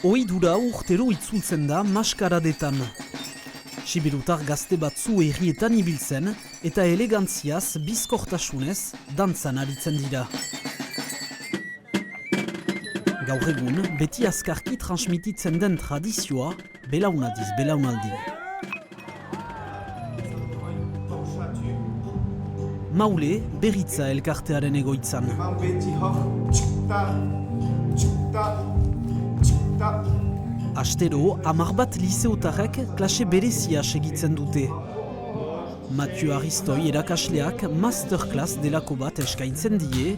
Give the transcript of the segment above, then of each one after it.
Ohidura urtero itzultzen da maskaradetan. Siberutar gazte batzu herrietan ibiltzen eta elegantziaz, bizkortasunez, dantzan aritzen dira. Gaur egun, beti azkarki transmititzen den tradizioa, belaunaldiz belaunaldi. Maule, Berritza elkartearen egoitzan. Astero, 10 bat liseotarrek klase berezia segitzen dute. Mathieu Aristoi erakasleak masterclass delako bat eskaintzen die,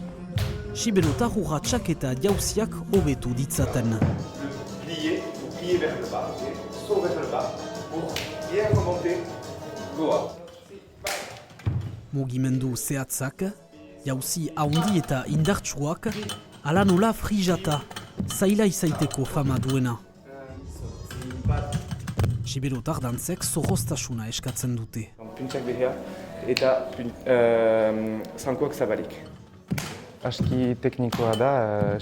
siberotar urratsak eta jauziak hobetu ditzaten. Plier vers le bas, saut vers le bas, pour bien remonter, goa. Mugimendu zehatzak, jauzi haundi eta indartsuak, ala nola frijata, zaila izaiteko fama duena. Siberotar dantzek zorroztasuna eskatzen dute. Puntsak behar eta zankoak zabalik. Aski teknikoa da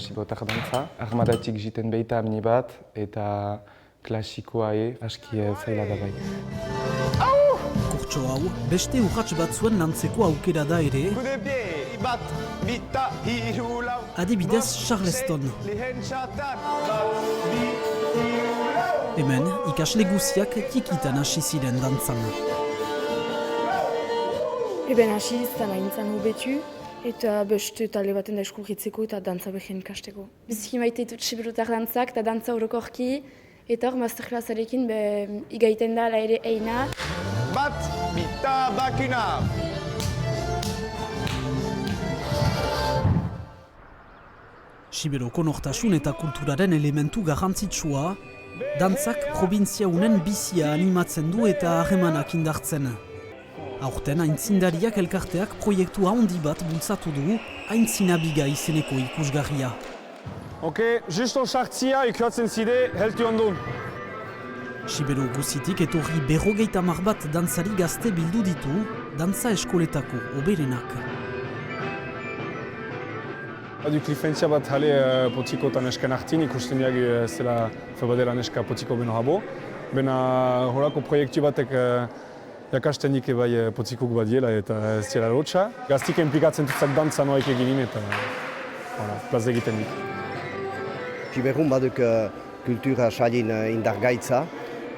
siberotar dantza. Armadatik jiten behita amni bat eta klasikoa aski zaila da bai. Kurtso hau, beste urrats batzuen lantzeko aukera da ere, adibidez Charleston. Hemen, ikasle guziak tikitan hasi ziren dantzan. Eben hasi izan haintzan hobetu, eta beste talde baten da eskurritzeko eta dantza behien ikasteko. Biziki maite dut siberotar dantzak eta dantza orokorki, eta hor masterclassarekin igaiten da ala ere eina. Bat, bita, bakuna! Siberoko nortasun eta kulturaren elementu garrantzitsua, dantzak probintzia unen bizia animatzen du eta harremanak indartzen. Aurten aintzindariak elkarteak proiektu handi bat bultzatu du aintzinabiga izeneko ikusgarria. Ok, justo sartzia ikuatzen zide, helti ondun. Sibero guzitik etorri 50 bat dantzari gazte bildu ditu, dantza eskoletako oberenak. Diferentzia bat jale potziko eta nesken hartin, ikusten diag zela febadera neska potziko beno habo. Bena horako proiektu batek jakasten dik bai potzikok badiela eta ez zela lotxa. Gaztik enplikatzen tutzak dantza noaik eginin eta plaz egiten dik. Siberun baduk kultura salin indargaitza,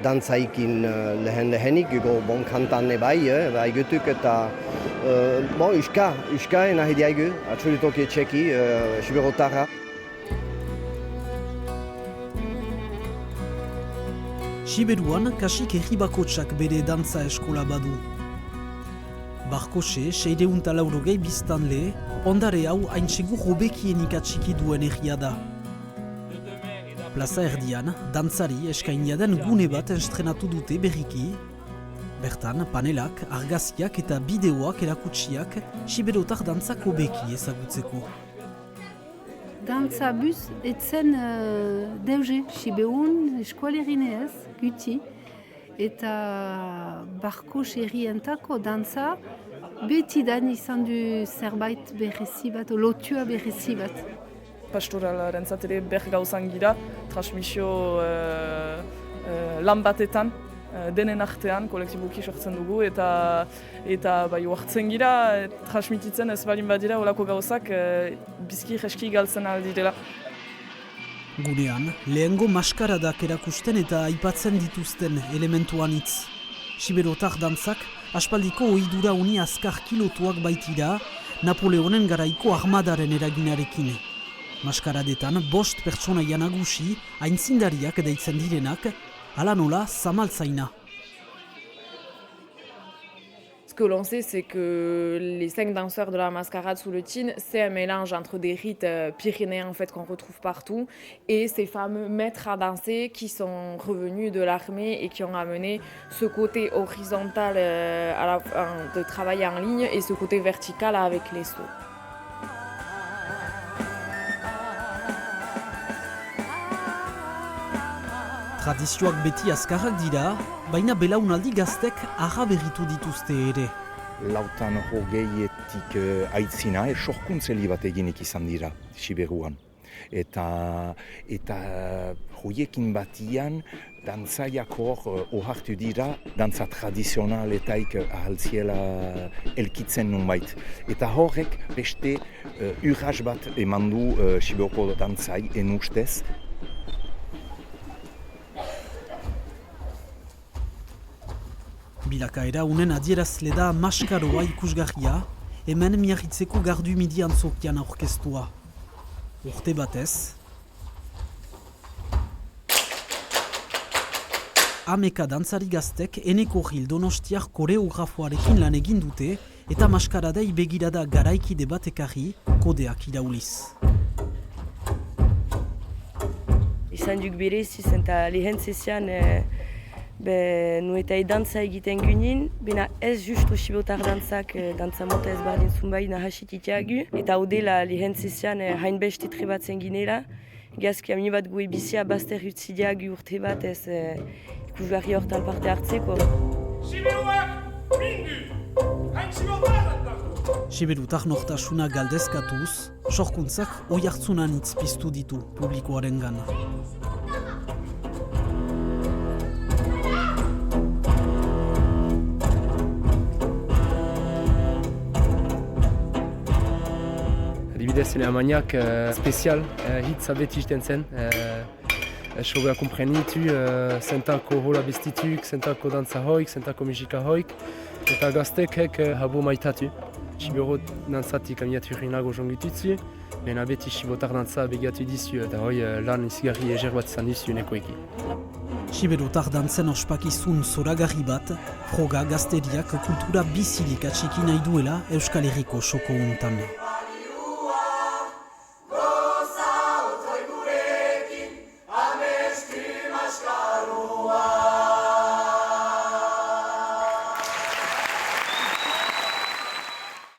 dantzaikin lehenik, bon kantan bai gutuk eta uska nahi diaigu, atxuritoki txeki, siberotarra. Siberuan kasik herri bakotsak bere dantza eskola badu. Barkose, 680 biztanle, ondare hau haintsegur hobekienik atxiki duen herria da. Plaza erdian, dantzari eskaina den gune bat estrenatu dute berriki. Bertan, panelak, argazkiak eta bideoak erakutsiak siberotar dantzak hobeki ezagutzeko. Dantza buz etzen deuze, sibeun eskualerin ez, guti. Eta barko herrientako dantza betidan izan du zerbait berezi bat, lotua berezi bat. Pastoralaren zatere ber gauzan gira, transmisio lan batetan, denen artean kolektiboki sortzen dugu eta bai uartzen gira, transmititzen ez balin badira olako gauzak bizki jeski galtzen aldirela. Gunean, lehengo maskaradak erakusten eta aipatzen dituzten elementuan hitz. Siberotar dantzak, aspaldiko ohidura uni azkar kilotuak baitira, Napoleonen garaiko armadaren eraginarekin. Maskaradetan, 5 pertsonaia nagusi, aintzindariak deitzen direnak, ala nola zamaltzaina. Ce que l'on sait, c'est que les 5 danseurs de la mascarade sous le Tine, c'est un mélange entre des rites pyrénéens en fait, qu'on retrouve partout et ces fameux maîtres à danser qui sont revenus de l'armée et qui ont amené ce côté horizontal de travail en ligne et ce côté vertical avec les sauts. Tradizioak beti azkarrak dira, baina belaunaldi gaztek berritu dituzte ere. Lautan hogeietik aitzina, sorkuntzeli bat eginik izan dira, Siberuan. Eta horiekin batian, dantzaiak hor ohartu dira, dantza tradizionaletaik ahaltziela elkitzen nunbait. Eta horrek beste urras bat eman du Siberoko dantzai ustez. Bilakaera unen adierazle da maskaroa ikusgarria, hemen Miarritzeko Gardu Midi antzokian aurkeztua. Urte batez, Ameka dantzari gaztek Eneko Gil Donostiar koreografoarekin lan egin dute eta maskaradei begirada garaikide bat ekarri kodeak irauliz. Izan duk bereziz eta lehen zezian nu eta dantza egiten gynin, bena ez justu sibotar dantzak dantza mota ez bardin zunbai nahasititiagu. Eta odela lehen zezian hainbeste trebatzen ginela. Gazki amni bat gue bizia bazter utzidiagu urte bat ez ikusgarri hortan parte hartzeko. Siberutar nortasuna galdezkatuz, sorkuntzak oihartzunan hitz piztu ditu publikoaren gana. Adibidez, Alemaniak spezial hitza beti iten zen. Sobea komprenitu, zentako hola bestituk, zentako dantza hoik, zentako musika hoik. Eta gaztek habo maitatu. Sibero dantzatik miniaturinago jongitutzu, baina beti sibotar dantza begatu dizu eta hoi lan izigarri eger bat izan dizu nekoeki. Siberotar dantzen ospakizun zoragarri bat, froga gazteriak kultura bizirik atxiki nahi duela Euskal Herriko soko untan.